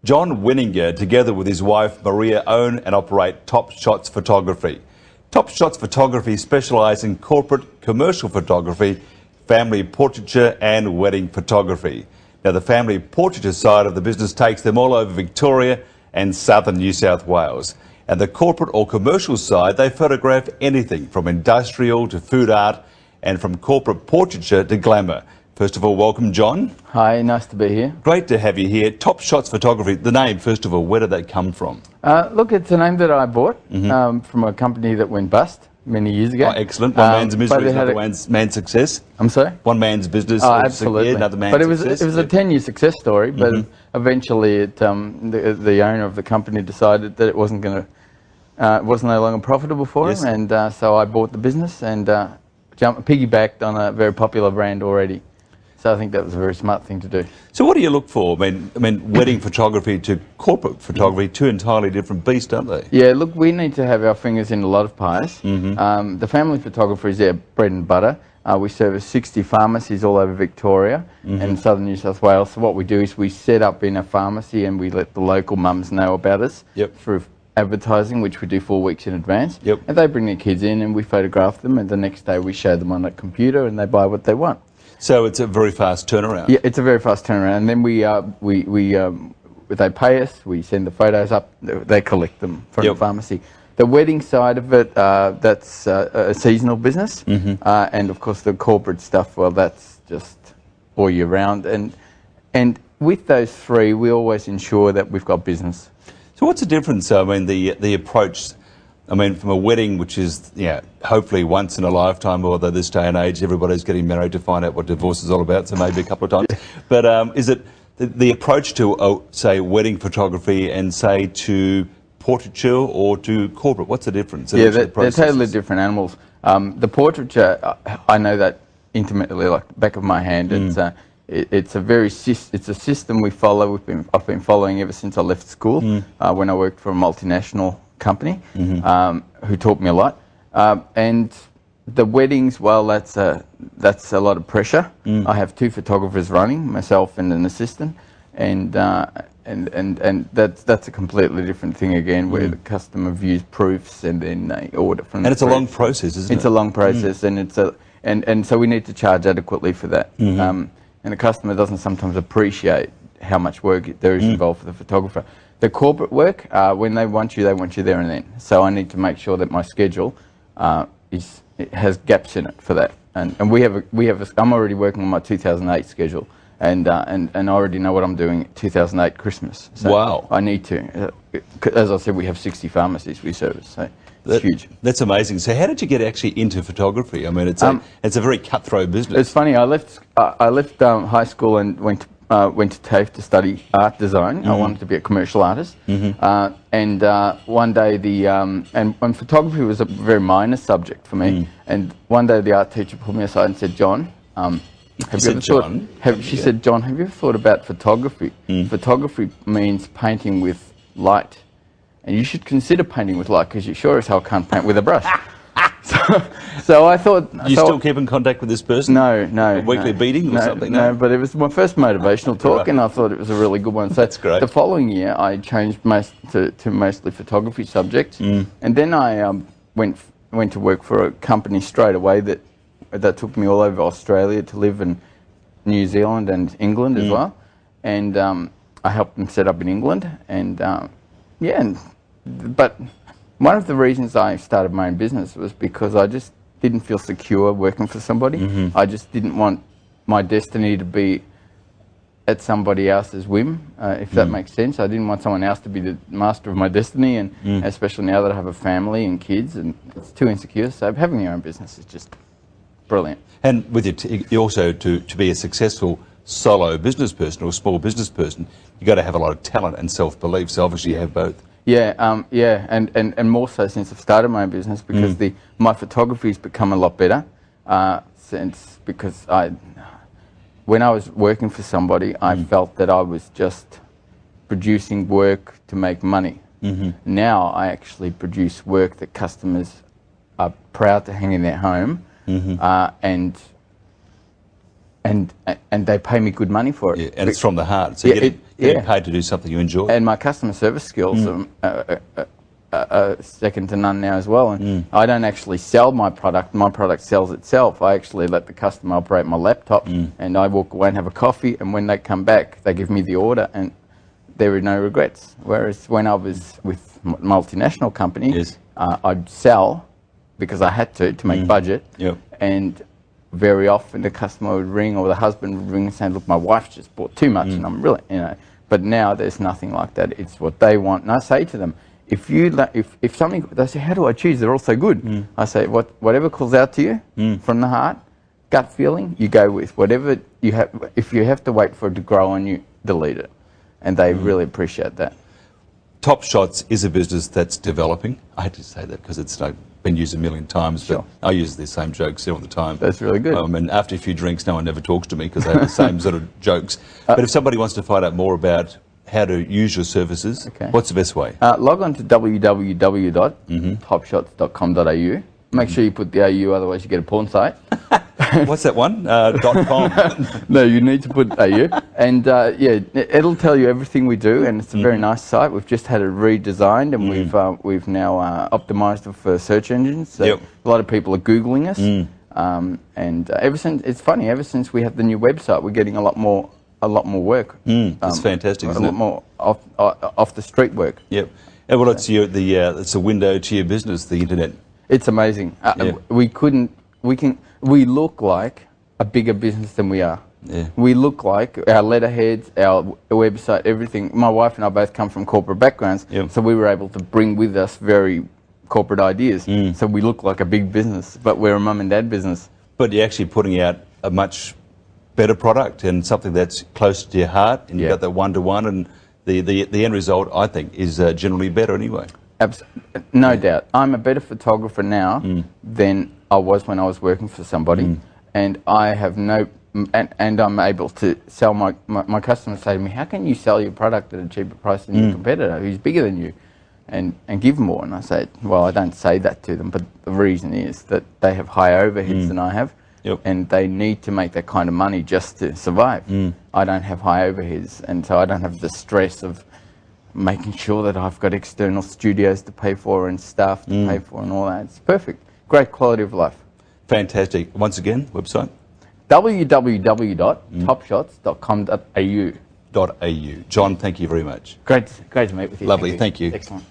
John Weninger, together with his wife Maria, own and operate Top Shots Photography. Top Shots Photography specialise in corporate commercial photography, family portraiture and wedding photography. Now, the family portraiture side of the business takes them all over Victoria and southern New South Wales. And the corporate or commercial side, they photograph anything from industrial to food art and from corporate portraiture to glamour. First of all, welcome, John. Hi, nice to be here. Great to have you here. Top Shots Photography, the name, first of all, where did that come from? Look, it's a name that I bought from a company that went bust many years ago. Oh, excellent. One man's misery is another man's success. I'm sorry? One man's business. Oh, absolutely. Another man's but success. It was a 10-year success story, but eventually the owner of the company decided that it wasn't going to, it was no longer profitable for him, and so I bought the business and piggybacked on a very popular brand already. So I think that was a very smart thing to do. So what do you look for? I mean, wedding photography to corporate photography, two entirely different beasts, aren't they? Yeah, look, we need to have our fingers in a lot of pies. The family photography is our bread and butter. We service 60 pharmacies all over Victoria and southern New South Wales. So what we do is we set up in a pharmacy and we let the local mums know about us through advertising, which we do 4 weeks in advance. And they bring their kids in and we photograph them, and the next day we show them on a computer and they buy what they want. So it's a very fast turnaround. Yeah, it's a very fast turnaround. And then they pay us, we send the photos up, they collect them from the pharmacy. The wedding side of it, that's a seasonal business. And of course the corporate stuff, well, that's just all year round. And with those three, we always ensure that we've got business. So what's the difference, I mean, the approach, I mean, from a wedding, which is, hopefully once in a lifetime, although this day and age, everybody's getting married to find out what divorce is all about, so maybe a couple of times. But is it the approach to, say, wedding photography and, say, to portraiture or to corporate? What's the difference? Yeah, they're totally different animals. The portraiture, I know that intimately, like the back of my hand. It's a system we follow. I've been following ever since I left school when I worked for a multinational company who taught me a lot. And the weddings, well, that's a lot of pressure. I have 2 photographers running, myself and an assistant, and that's a completely different thing again, where the customer views proofs and then they order from. And it's a long process, isn't it? It's a long process, and so we need to charge adequately for that. And the customer doesn't sometimes appreciate how much work there is involved for the photographer. The corporate work, when they want you there and then. So I need to make sure that my schedule it has gaps in it for that. And I'm already working on my 2008 schedule, and I already know what I'm doing 2008 Christmas. So wow! I need to. As I said, we have 60 pharmacies we service. So it's huge. That's amazing. So how did you get actually into photography? I mean, it's a very cutthroat business. It's funny. I left high school and went to TAFE to study art design. I wanted to be a commercial artist. And one day and photography was a very minor subject for me. And one day the art teacher pulled me aside and said, "John, she said, "John, have you ever thought about photography? Photography means painting with light. And you should consider painting with light, because you sure as hell can't paint with a brush." So I thought... You still keep in contact with this person? No. A weekly meeting or something? No, but it was my first motivational talk, and I thought it was a really good one. So that's great. The following year, I changed to mostly photography subjects, and then I went to work for a company straight away that took me all over Australia to live in New Zealand and England as well, and I helped them set up in England, and but one of the reasons I started my own business was because I just didn't feel secure working for somebody. I just didn't want my destiny to be at somebody else's whim, if that makes sense. I didn't want someone else to be the master of my destiny, and especially now that I have a family and kids, and it's too insecure. So having your own business is just brilliant. And with you also to be a successful solo business person or small business person, you've got to have a lot of talent and self-belief. So obviously you have both. Yeah, and more so since I've started my own business, because my photography's become a lot better because when I was working for somebody, I felt that I was just producing work to make money. Now I actually produce work that customers are proud to hang in their home, and they pay me good money for it. Yeah, and it's from the heart. So Getting paid to do something you enjoy. And my customer service skills are second to none now as well. And I don't actually sell my product sells itself. I actually let the customer operate my laptop, and I walk away and have a coffee, and when they come back, they give me the order, and there are no regrets. Whereas when I was with multinational companies, I'd sell because I had to make budget, and very often the customer would ring or the husband would ring and say, look, my wife just bought too much, and I'm really, but now there's nothing like that. It's what they want. And I say to them, if something, they say, how do I choose? They're all so good. I say, whatever calls out to you from the heart, gut feeling, you go with. Whatever you have, if you have to wait for it to grow on you, delete it. And they really appreciate that. Top Shots is a business that's developing. I had to say that because it's been used a million times, but I use the same jokes all the time. That's really good. And after a few drinks, no one ever talks to me because they have the same sort of jokes. But if somebody wants to find out more about how to use your services, what's the best way? Log on to www.topshots.com.au. Make sure you put the AU, otherwise you get a porn site. What's that one? .com. No, you need to put AU. And it'll tell you everything we do, and it's a very nice site. We've just had it redesigned, and we've now optimized it for search engines. So a lot of people are Googling us. And ever since, it's funny, ever since we have the new website, we're getting a lot more work. That's fantastic, isn't it? A lot more off the street work. Yep. And well, it's it's a window to your business, the internet. It's amazing. We look like a bigger business than we are. We look like our letterheads, our website, everything. My wife and I both come from corporate backgrounds, so we were able to bring with us very corporate ideas. So we look like a big business, but we're a mum and dad business. But you're actually putting out a much better product and something that's close to your heart, and you've got that one-to-one, and the end result, I think, is generally better anyway. No doubt. I'm a better photographer now than I was when I was working for somebody, and I have and I'm able to sell my customers say to me, how can you sell your product at a cheaper price than your competitor who's bigger than you, and give more? And I say, well, I don't say that to them, but the reason is that they have higher overheads than I have, and they need to make that kind of money just to survive. I don't have high overheads, and so I don't have the stress of making sure that I've got external studios to pay for and staff to pay for and all that. It's perfect. Great quality of life. Fantastic. Once again, website? www.topshots.com.au. .au. John, thank you very much. Great to meet with you. Lovely. Thank you. Excellent.